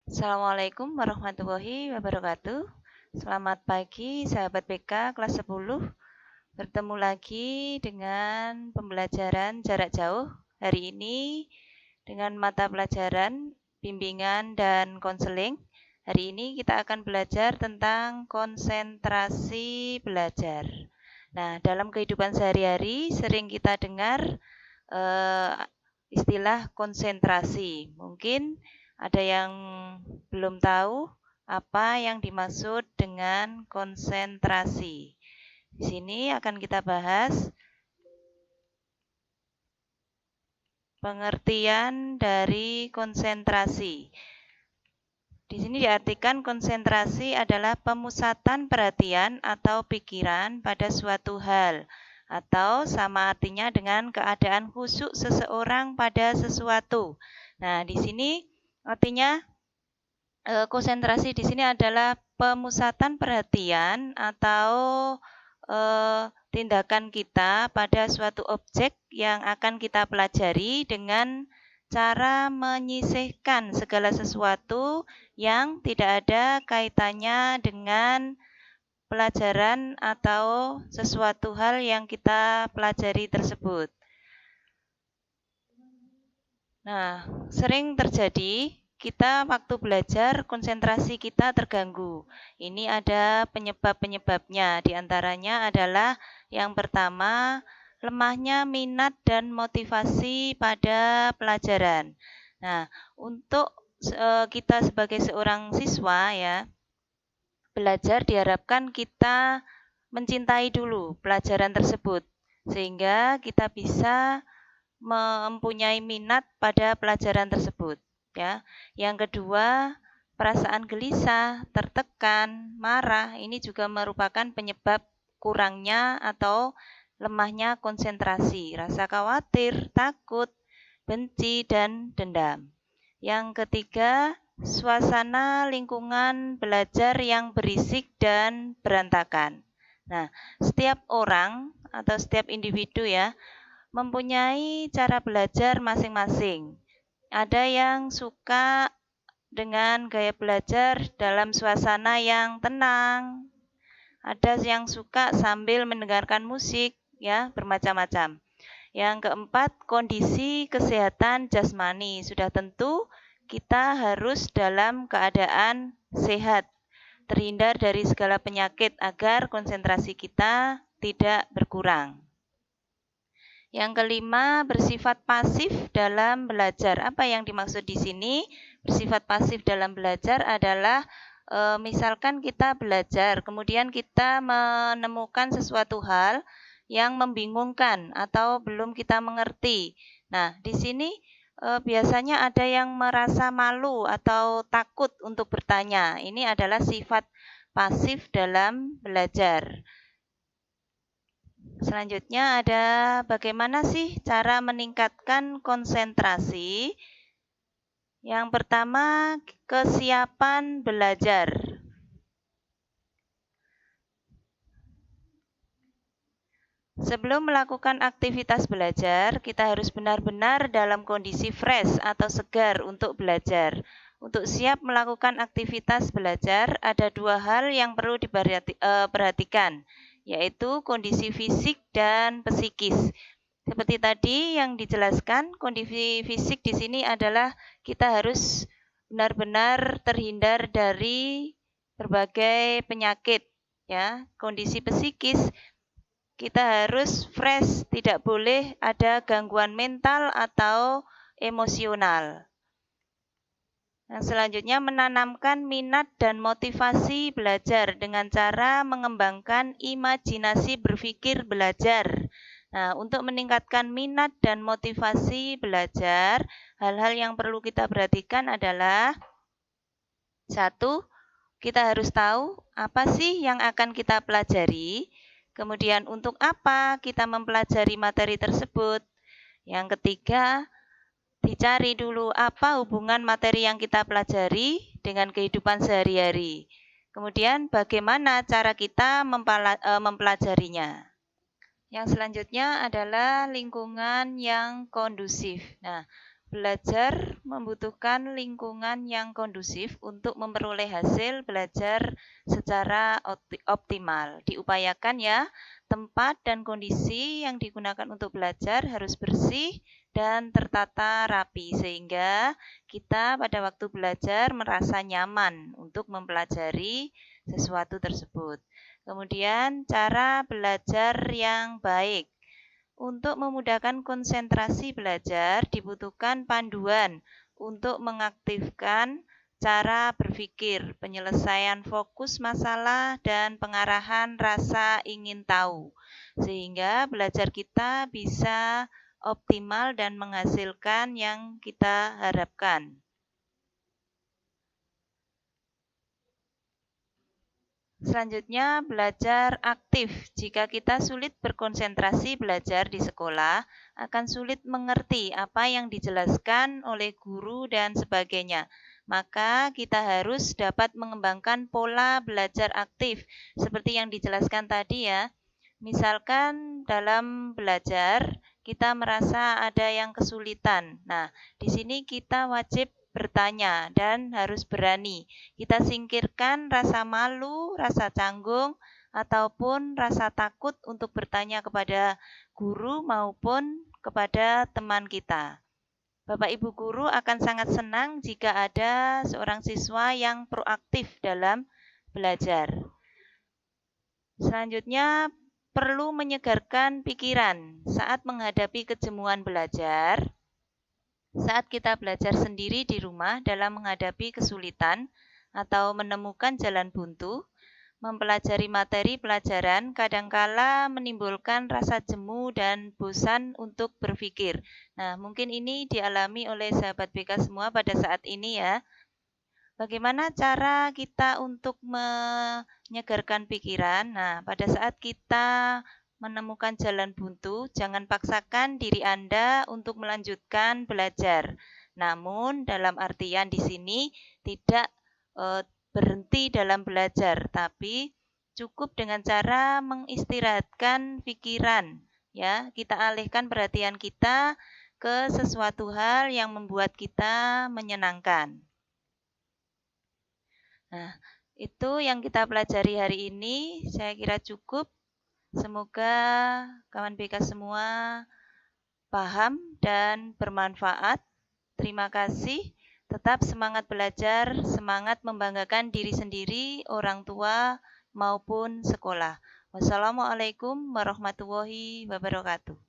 Assalamualaikum warahmatullahi wabarakatuh. Selamat pagi sahabat BK kelas 10. Bertemu lagi dengan pembelajaran jarak jauh hari ini dengan mata pelajaran bimbingan dan konseling. Hari ini kita akan belajar tentang konsentrasi belajar. Nah, dalam kehidupan sehari-hari sering kita dengar istilah konsentrasi. Mungkin ada yang belum tahu apa yang dimaksud dengan konsentrasi. Di sini akan kita bahas pengertian dari konsentrasi. Di sini diartikan konsentrasi adalah pemusatan perhatian atau pikiran pada suatu hal, atau sama artinya dengan keadaan khusyuk seseorang pada sesuatu. Nah, di sini artinya konsentrasi di sini adalah pemusatan perhatian atau tindakan kita pada suatu objek yang akan kita pelajari dengan cara menyisihkan segala sesuatu yang tidak ada kaitannya dengan pelajaran atau sesuatu hal yang kita pelajari tersebut. Nah, sering terjadi kita waktu belajar konsentrasi kita terganggu. Ini ada penyebab-penyebabnya. Di antaranya adalah yang pertama, lemahnya minat dan motivasi pada pelajaran. Nah, untuk kita sebagai seorang siswa ya, belajar diharapkan kita mencintai dulu pelajaran tersebut sehingga kita bisa mempunyai minat pada pelajaran tersebut ya. Yang kedua, perasaan gelisah, tertekan, marah ini juga merupakan penyebab kurangnya atau lemahnya konsentrasi, rasa khawatir, takut, benci dan dendam. Yang ketiga, suasana lingkungan belajar yang berisik dan berantakan. Nah, setiap orang atau setiap individu ya mempunyai cara belajar masing-masing. Ada yang suka dengan gaya belajar dalam suasana yang tenang. Ada yang suka sambil mendengarkan musik, ya, bermacam-macam. Yang keempat, kondisi kesehatan jasmani. Sudah tentu kita harus dalam keadaan sehat, terhindar dari segala penyakit agar konsentrasi kita tidak berkurang. Yang kelima, bersifat pasif dalam belajar. Apa yang dimaksud di sini? Bersifat pasif dalam belajar adalah misalkan kita belajar, kemudian kita menemukan sesuatu hal yang membingungkan atau belum kita mengerti. Nah, di sini biasanya ada yang merasa malu atau takut untuk bertanya. Ini adalah sifat pasif dalam belajar. Selanjutnya ada bagaimana sih cara meningkatkan konsentrasi? Yang pertama, kesiapan belajar. Sebelum melakukan aktivitas belajar, kita harus benar-benar dalam kondisi fresh atau segar untuk belajar. Untuk siap melakukan aktivitas belajar, ada dua hal yang perlu diperhatikan, yaitu kondisi fisik dan psikis. Seperti tadi yang dijelaskan, kondisi fisik di sini adalah kita harus benar-benar terhindar dari berbagai penyakit, ya. Kondisi psikis kita harus fresh, tidak boleh ada gangguan mental atau emosional. Yang selanjutnya menanamkan minat dan motivasi belajar dengan cara mengembangkan imajinasi berpikir belajar. Nah, untuk meningkatkan minat dan motivasi belajar, hal-hal yang perlu kita perhatikan adalah satu, kita harus tahu apa sih yang akan kita pelajari. Kemudian untuk apa kita mempelajari materi tersebut. Yang ketiga, dicari dulu apa hubungan materi yang kita pelajari dengan kehidupan sehari-hari. Kemudian bagaimana cara kita mempelajarinya. Yang selanjutnya adalah lingkungan yang kondusif. Nah, Belajar membutuhkan lingkungan yang kondusif untuk memperoleh hasil belajar secara optimal. Diupayakan ya, tempat dan kondisi yang digunakan untuk belajar harus bersih dan tertata rapi sehingga kita pada waktu belajar merasa nyaman untuk mempelajari sesuatu tersebut. Kemudian cara belajar yang baik. Untuk memudahkan konsentrasi belajar, dibutuhkan panduan untuk mengaktifkan cara berpikir, penyelesaian fokus masalah, dan pengarahan rasa ingin tahu, sehingga belajar kita bisa optimal dan menghasilkan yang kita harapkan. Selanjutnya, belajar aktif. Jika kita sulit berkonsentrasi belajar di sekolah, akan sulit mengerti apa yang dijelaskan oleh guru dan sebagainya. Maka kita harus dapat mengembangkan pola belajar aktif seperti yang dijelaskan tadi ya. Misalkan dalam belajar kita merasa ada yang kesulitan. Nah, di sini kita wajib bertanya dan harus berani. Kita singkirkan rasa malu, rasa canggung, ataupun rasa takut untuk bertanya kepada guru maupun kepada teman kita. Bapak Ibu guru akan sangat senang jika ada seorang siswa yang proaktif dalam belajar. Selanjutnya, perlu menyegarkan pikiran saat menghadapi kejemuan belajar. Saat kita belajar sendiri di rumah dalam menghadapi kesulitan atau menemukan jalan buntu, mempelajari materi pelajaran kadangkala menimbulkan rasa jemu dan bosan untuk berpikir. Nah, mungkin ini dialami oleh sahabat BK semua pada saat ini ya. Bagaimana cara kita untuk menyegarkan pikiran? Nah, pada saat kita menemukan jalan buntu, jangan paksakan diri Anda untuk melanjutkan belajar. Namun, dalam artian di sini tidak berhenti dalam belajar, tapi cukup dengan cara mengistirahatkan pikiran. Ya, kita alihkan perhatian kita ke sesuatu hal yang membuat kita menyenangkan. Nah, itu yang kita pelajari hari ini. Saya kira cukup. Semoga kawan BK semua paham dan bermanfaat. Terima kasih. Tetap semangat belajar, semangat membanggakan diri sendiri, orang tua, maupun sekolah. Wassalamualaikum warahmatullahi wabarakatuh.